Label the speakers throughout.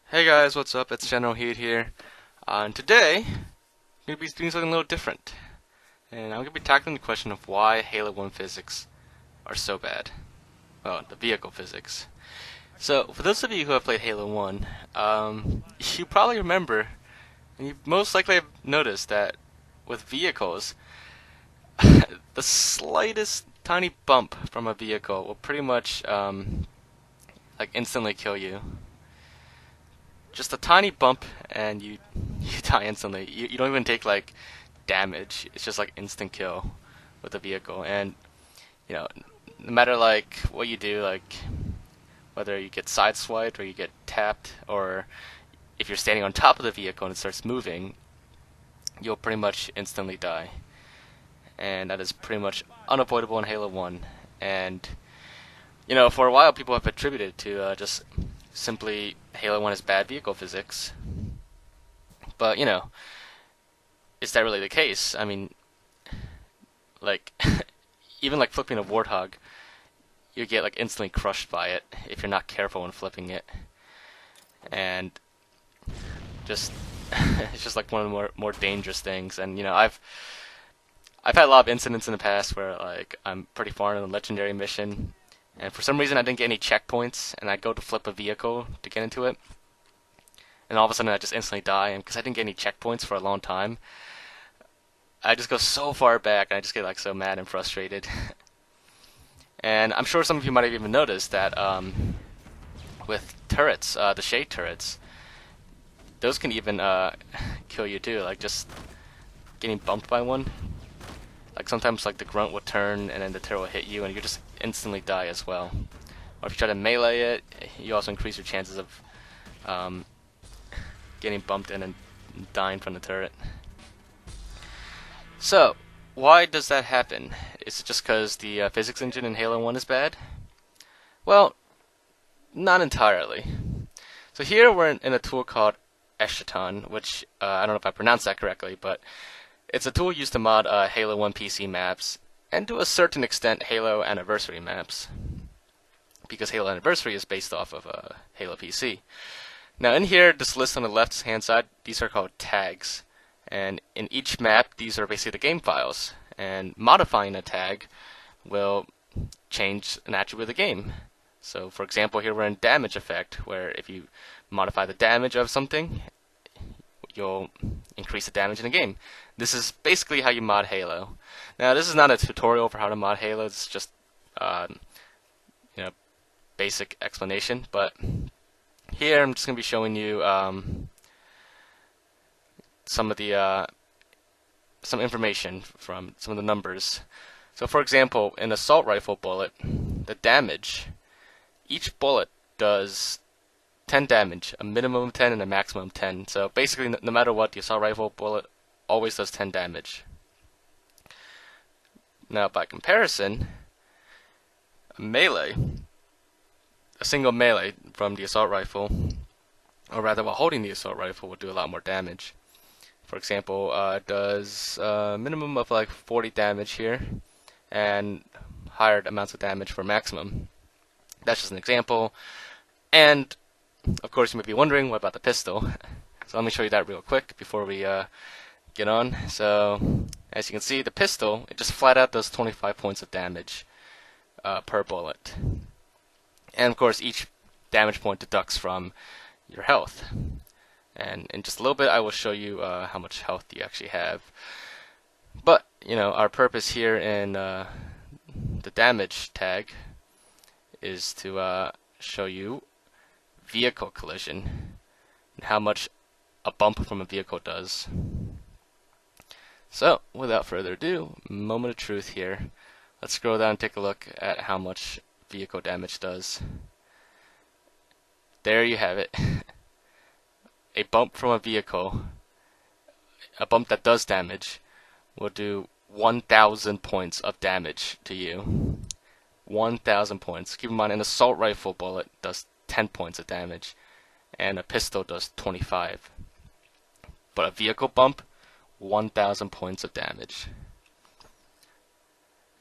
Speaker 1: Hey guys, what's up? It's Generalkidd here. And today, I'm going to be doing something a little different. And I'm going to be tackling the question of why Halo 1 physics are so bad. Well, the vehicle physics. So, for those of you who have played Halo 1, you probably remember, and you most likely have noticed that with vehicles, the slightest tiny bump from a vehicle will pretty much, like instantly kill you. Just a tiny bump and you die instantly. You don't even take like damage. It's just like instant kill with the vehicle. And you know, no matter like what you do, like whether you get sideswiped or you get tapped, or if you're standing on top of the vehicle and it starts moving, you'll pretty much instantly die. And that is pretty much unavoidable in Halo 1. And for a while people have attributed it to just simply Halo 1 has bad vehicle physics. But is that really the case? I mean, like, even like flipping a warthog, you get like instantly crushed by it if you're not careful when flipping it, and just it's just like one of the more dangerous things. And I've had a lot of incidents in the past where like I'm pretty far in a legendary mission, and for some reason I didn't get any checkpoints, and I go to flip a vehicle to get into it, and all of a sudden I just instantly die, and because I didn't get any checkpoints for a long time, I just go so far back, and I just get like so mad and frustrated. And I'm sure some of you might have even noticed that with turrets, the shade turrets, those can even kill you too. Like just getting bumped by one. Like sometimes like the grunt will turn and then the turret will hit you, and you just instantly die as well. Or if you try to melee it, you also increase your chances of getting bumped and then dying from the turret. So, why does that happen? Is it just because the physics engine in Halo 1 is bad? Well, not entirely. So here we're in a tool called Eschaton, which I don't know if I pronounced that correctly, but it's a tool used to mod Halo 1 PC maps, and to a certain extent Halo Anniversary maps, because Halo Anniversary is based off of Halo PC. Now in here, this list on the left hand side, these are called tags. And in each map, these are basically the game files. And modifying a tag will change an attribute of the game. So for example, here we're in damage effect, where if you modify the damage of something, you'll increase the damage in the game. This is basically how you mod Halo. Now this is not a tutorial for how to mod Halo, it's just basic explanation. But here I'm just going to be showing you some of the some information from some of the numbers. So for example, in assault rifle bullet, the damage, each bullet does 10 damage, a minimum of 10 and a maximum of 10. So basically, no matter what, the assault rifle bullet always does 10 damage. Now by comparison, a single melee from the assault rifle, or rather while holding the assault rifle, will do a lot more damage. For example, it does a minimum of like 40 damage here, and higher amounts of damage for maximum. That's just an example. And of course, you might be wondering, what about the pistol? So let me show you that real quick before we get on. So as you can see, the pistol, it just flat out does 25 points of damage per bullet. And of course, each damage point deducts from your health. And in just a little bit, I will show you how much health you actually have. But, our purpose here in the damage tag is to show you vehicle collision and how much a bump from a vehicle does. So, without further ado, moment of truth here. Let's scroll down and take a look at how much vehicle damage does. There you have it. A bump from a vehicle, a bump that does damage, will do 1,000 points of damage to you. 1,000 points. Keep in mind, an assault rifle bullet does 10 points of damage, and a pistol does 25. But a vehicle bump, 1,000 points of damage.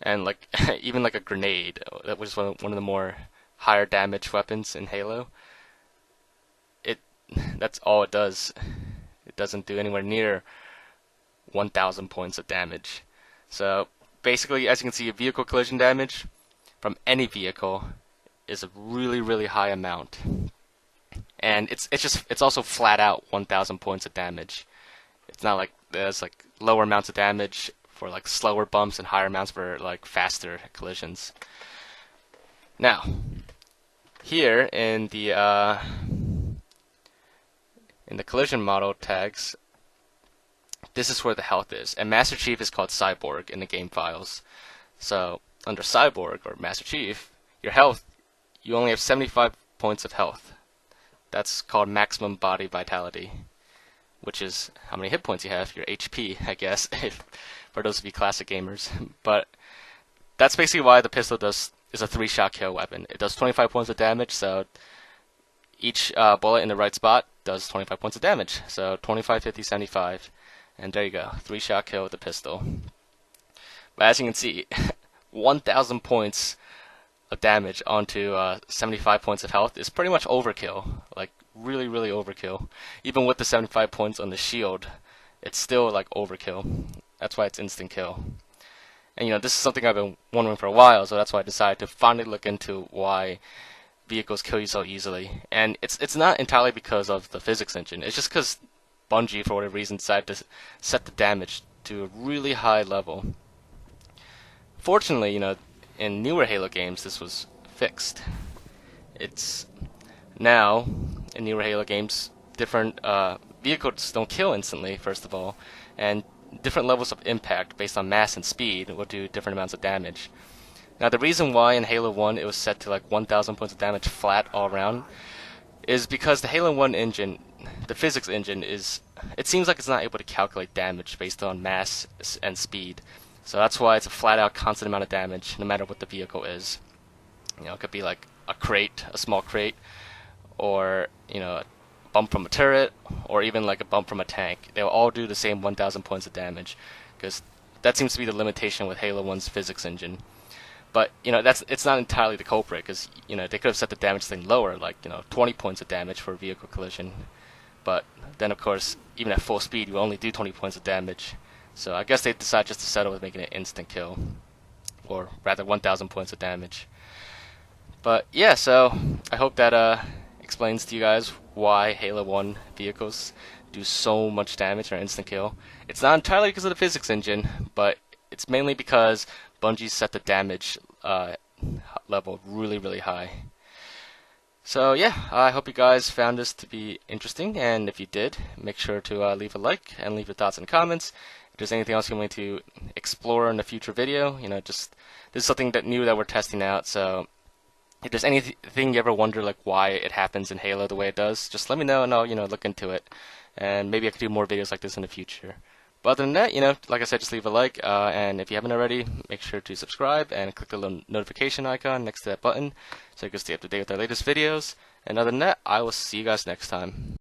Speaker 1: And like even like a grenade, that was one of the more higher damage weapons in Halo. that's all it does. It doesn't do anywhere near 1,000 points of damage. So basically, as you can see, vehicle collision damage from any vehicle is a really high amount, and it's also flat out 1,000 points of damage. It's not like there's like lower amounts of damage for like slower bumps and higher amounts for like faster collisions. Now, here in the collision model tags, this is where the health is, and Master Chief is called Cyborg in the game files. So under Cyborg or Master Chief, your health, you only have 75 points of health. That's called maximum body vitality, which is how many hit points you have, your HP, I guess, for those of you classic gamers. But that's basically why the pistol is a 3-shot kill weapon. It does 25 points of damage, so each bullet in the right spot does 25 points of damage. So 25, 50, 75, and there you go, 3-shot kill with the pistol. But as you can see, 1,000 points of damage onto 75 points of health is pretty much overkill. Like really overkill. Even with the 75 points on the shield, it's still like overkill. That's why it's instant kill. And this is something I've been wondering for a while, so that's why I decided to finally look into why vehicles kill you so easily. And it's not entirely because of the physics engine. It's just because Bungie, for whatever reason, decided to set the damage to a really high level. Fortunately, in newer Halo games, this was fixed. It's now, in newer Halo games, different vehicles don't kill instantly, first of all, and different levels of impact based on mass and speed will do different amounts of damage. Now, the reason why in Halo 1 it was set to like 1,000 points of damage flat all around is because the Halo 1 engine, the physics engine, it seems like it's not able to calculate damage based on mass and speed. So that's why it's a flat out constant amount of damage no matter what the vehicle is. It could be like a crate, a small crate, or a bump from a turret, or even like a bump from a tank. They'll all do the same 1,000 points of damage, because that seems to be the limitation with Halo 1's physics engine. But it's not entirely the culprit, because they could have set the damage thing lower, like 20 points of damage for a vehicle collision. But then of course, even at full speed, you only do 20 points of damage. So I guess they decided just to settle with making it instant kill, or rather 1,000 points of damage. But yeah, so I hope that explains to you guys why Halo 1 vehicles do so much damage or instant kill. It's not entirely because of the physics engine, but it's mainly because Bungie set the damage level really high. So yeah, I hope you guys found this to be interesting, and if you did, make sure to leave a like and leave your thoughts in the comments. If there's anything else you want me to explore in a future video, this is something new that we're testing out, so if there's anything you ever wonder like why it happens in Halo the way it does, just let me know and I'll look into it, and maybe I could do more videos like this in the future. But other than that, like I said, just leave a like, and if you haven't already, make sure to subscribe and click the little notification icon next to that button so you can stay up to date with our latest videos. And other than that, I will see you guys next time.